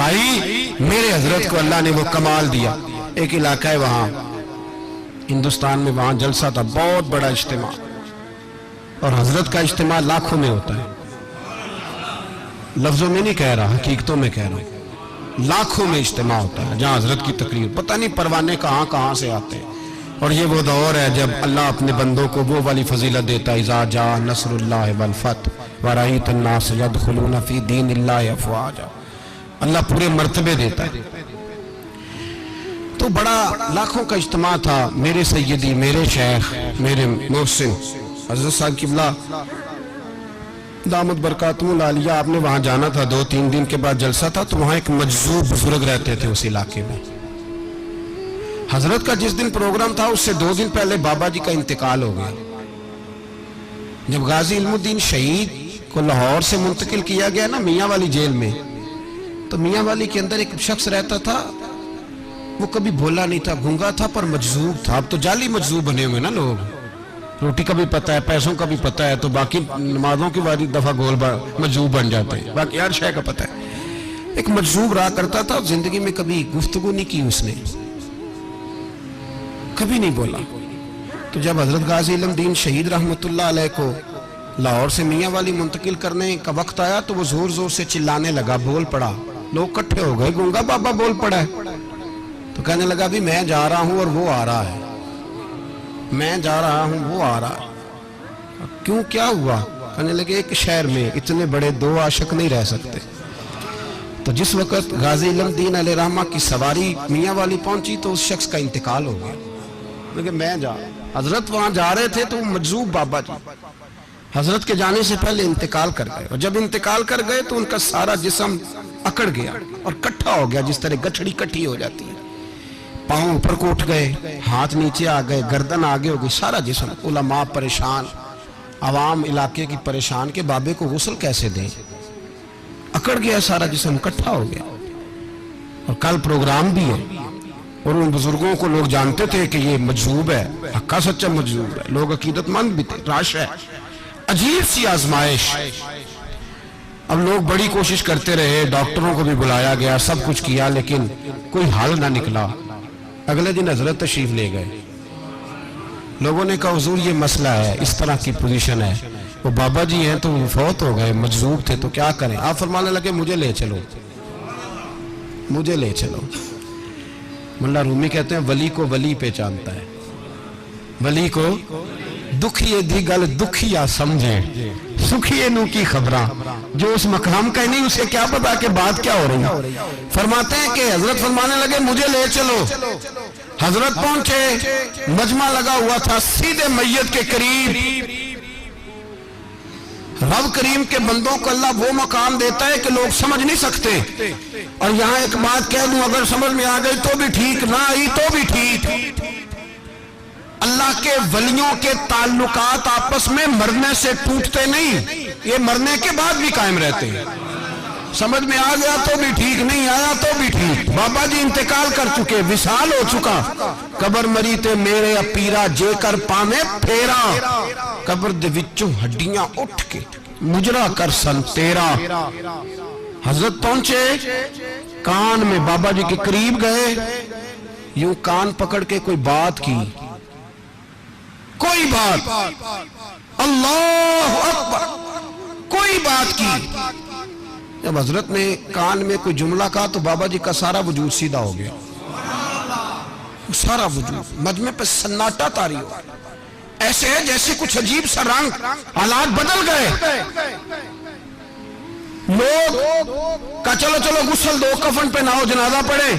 भाई मेरे हजरत को अल्लाह ने वो कमाल दिया। एक इलाका है वहां हिंदुस्तान में, वहां जलसा था, बहुत बड़ा इज्तिमा, और हजरत का इज्तिमा लाखों में होता है। लफ्जों में नहीं कह रहा, हकीकतों में कह रहा हूं। लाखों में इज्तिमा होता है जहां हजरत की तकरीर, पता नहीं परवाने कहां कहां से आते हैं। और ये वो दौर है जब अल्लाह अपने बंदों को वो वाली फजीलत देता है, इज़ा जा नस्रुल्लाह वल फतह व रअयत अन्नास यदखुलून फी दीनिल्लाहि अफ़वाजा। अल्लाह पूरे मर्तबे देता है। तो बड़ा लाखों का इज्तिमा था। मेरे सैयदी, मेरे शेख, मेरे मोहसिन हजरत साहब किबला दामद बरकातुहुल आलिया, आपने वहां जाना था। 2-3 दिन के बाद जलसा था, तो वहां एक मजजूब बुजुर्ग रहते थे उस इलाके में। हजरत का जिस दिन प्रोग्राम था उससे 2 दिन पहले बाबा जी का इंतकाल हो गया। जब गाजी इल्मुद्दीन शहीद को लाहौर से मुंतकिल किया गया ना मियाँ वाली जेल में, तो मियाँ वाली के अंदर एक शख्स रहता था, वो कभी बोला नहीं था, गूंगा था पर मजजूब था। अब तो जाली मजजूब बने हुए ना लोग, रोटी का भी पता है, पैसों का भी पता है, तो बाकी नमाजों की बारी दफा गोल मजजूब बन जाते हैं, बाकी हर शय का पता है। एक मजजूब रहा करता था, जिंदगी में कभी गुफ्तगू नहीं की उसने, कभी नहीं बोला। तो जब हजरत गाजी इल्मुद्दीन शहीद रहमतुल्लाह अलैह को लाहौर से मियाँ वाली मुंतकिल करने का वक्त आया, तो वो जोर जोर से चिल्लाने लगा, बोल पड़ा। लोग इकट्ठे हो गए, गूंगा बाबा बोल पड़ा है। तो कहने लगा, भी मैं जा रहा हूं और वो आ रहा है, मैं जा रहा हूं वो आ रहा है। क्यों, क्या हुआ? कहने लगे, एक शहर में इतने बड़े 2 आशिक नहीं रह सकते। तो जिस वक्त गाजी इल्मुद्दीन अलैहि रहमा की सवारी मियाँ वाली पहुंची, तो उस शख्स का इंतकाल हो गया। लेकिन मैं जा, हजरत वहां जा रहे थे, तो मजजूब बाबा जी हजरत के जाने से पहले इंतकाल कर गए। और जब इंतकाल कर गए तो उनका सारा जिस्म अकड़ गया और इकट्ठा हो गया, जिस तरह गठड़ी इकट्ठी हो जाती है। पांव ऊपर को उठ गए, हाथ नीचे आ गए, गर्दन आगे हो गई, सारा जिस्म। उलमा परेशान, आवाम इलाके की परेशान के बाबे को गुस्ल कैसे दें, अकड़ गया सारा जिस्म, इकट्ठा हो गया। और कल प्रोग्राम भी है, और उन बुजुर्गों को लोग जानते थे कि ये मजजूब है, हक्का सच्चा मजजूब है, लोग अकीदतमंद भी थे। राश है, अजीब सी आजमाइश। अब लोग बड़ी कोशिश करते रहे, डॉक्टरों को भी बुलाया गया, सब कुछ किया, लेकिन कोई हल ना निकला। अगले दिन हजरत तशरीफ ले गए। लोगों ने कहा, हुजूर ये मसला है, इस तरह की पोजीशन है। वो बाबा जी हैं तो फौत हो गए, मजजूब थे, तो क्या करें? आप फरमाने लगे, मुझे ले चलो, मुझे ले चलो। मुल्ला रूमी कहते हैं, वली को वली पहचानता है, वली को दुखिए दी गल दुखिया समझे, सुखिए नू की खबरा। जो उस मकाम का ही नहीं, उसे क्या पता कि बात क्या हो रही है। फरमाते हैं कि हजरत फरमाने लगे, मुझे ले चलो। हजरत पहुंचे, मजमा लगा हुआ था सीधे मैयत के करीब। रब करीम के बंदों को अल्लाह वो मकाम देता है कि लोग समझ नहीं सकते। और यहां एक बात कह दूं, अगर समझ में आ गई तो भी ठीक, ना आई तो भी ठीक। अल्लाह के वलियों के ताल्लुकात आपस में मरने से टूटते नहीं, ये मरने के बाद भी कायम रहते हैं। समझ में आ गया तो भी ठीक, नहीं आया तो भी ठीक। बाबा जी इंतकाल कर चुके, विशाल हो चुका। कबर मरी ते मेरे अपीरा जेकर पावे फेरा, कबर दे विचों हड्डियां उठ के मुजरा कर सन तेरा। हजरत पहुंचे, कान में बाबा जी के करीब गए, यूं कान पकड़ के कोई बात की, कोई बात, अल्लाह अकबर, कोई बात की। जब हजरत ने कान में कोई जुमला कहा तो बाबा जी का सारा वजूद सीधा हो गया, सारा वजूद। मजमे पे सन्नाटा तारी हो, ऐसे है जैसे कुछ अजीब सा रंग, हालात बदल गए। लोग का चलो चलो गुस्ल दो, कफन पे नाओ, जनाजा पढ़े।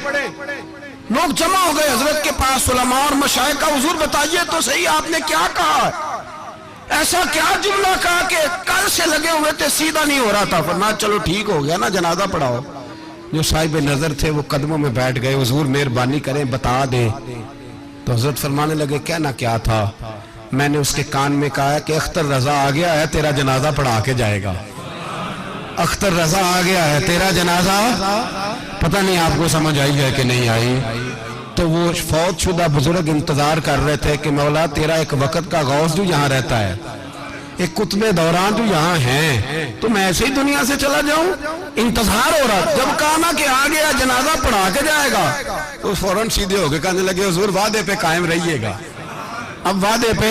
लोग जमा हो गए हजरत के पास, उलमा और मशाइख का, हुजूर बताइए तो सही, आपने क्या कहा, ऐसा क्या जुमला कहा कि कल से लगे हुए थे, सीधा नहीं हो रहा था। फरमाया, चलो ठीक हो गया ना, जनाजा पढ़ाओ। जो साहिब नजर थे वो कदमों में बैठ गए, हुजूर मेहरबानी करें बता दें। तो हजरत फरमाने लगे, कहना क्या था? मैंने उसके कान में कहा कि अख्तर रजा आ गया है, तेरा जनाजा पढ़ा के जाएगा। अख्तर रजा आ गया है, तेरा जनाजा। पता नहीं आपको समझ आई है कि नहीं आई। तो वो फौत शुदा बुजुर्ग इंतजार कर रहे थे कि मौला तेरा एक वक्त का गौस जो यहाँ रहता है, ایک قطب دوران جو یہاں ہیں تو میں ایسے ہی دنیا سے چلا جاؤں؟ انتظار ہو رہا، جب کہا نا کہ آ گیا جنازہ پڑھا کے جائے گا تو فوراً سیدھے ہو کے کہنے لگے حضور وعدے پہ قائم رہیے گا. اب وعدے پہ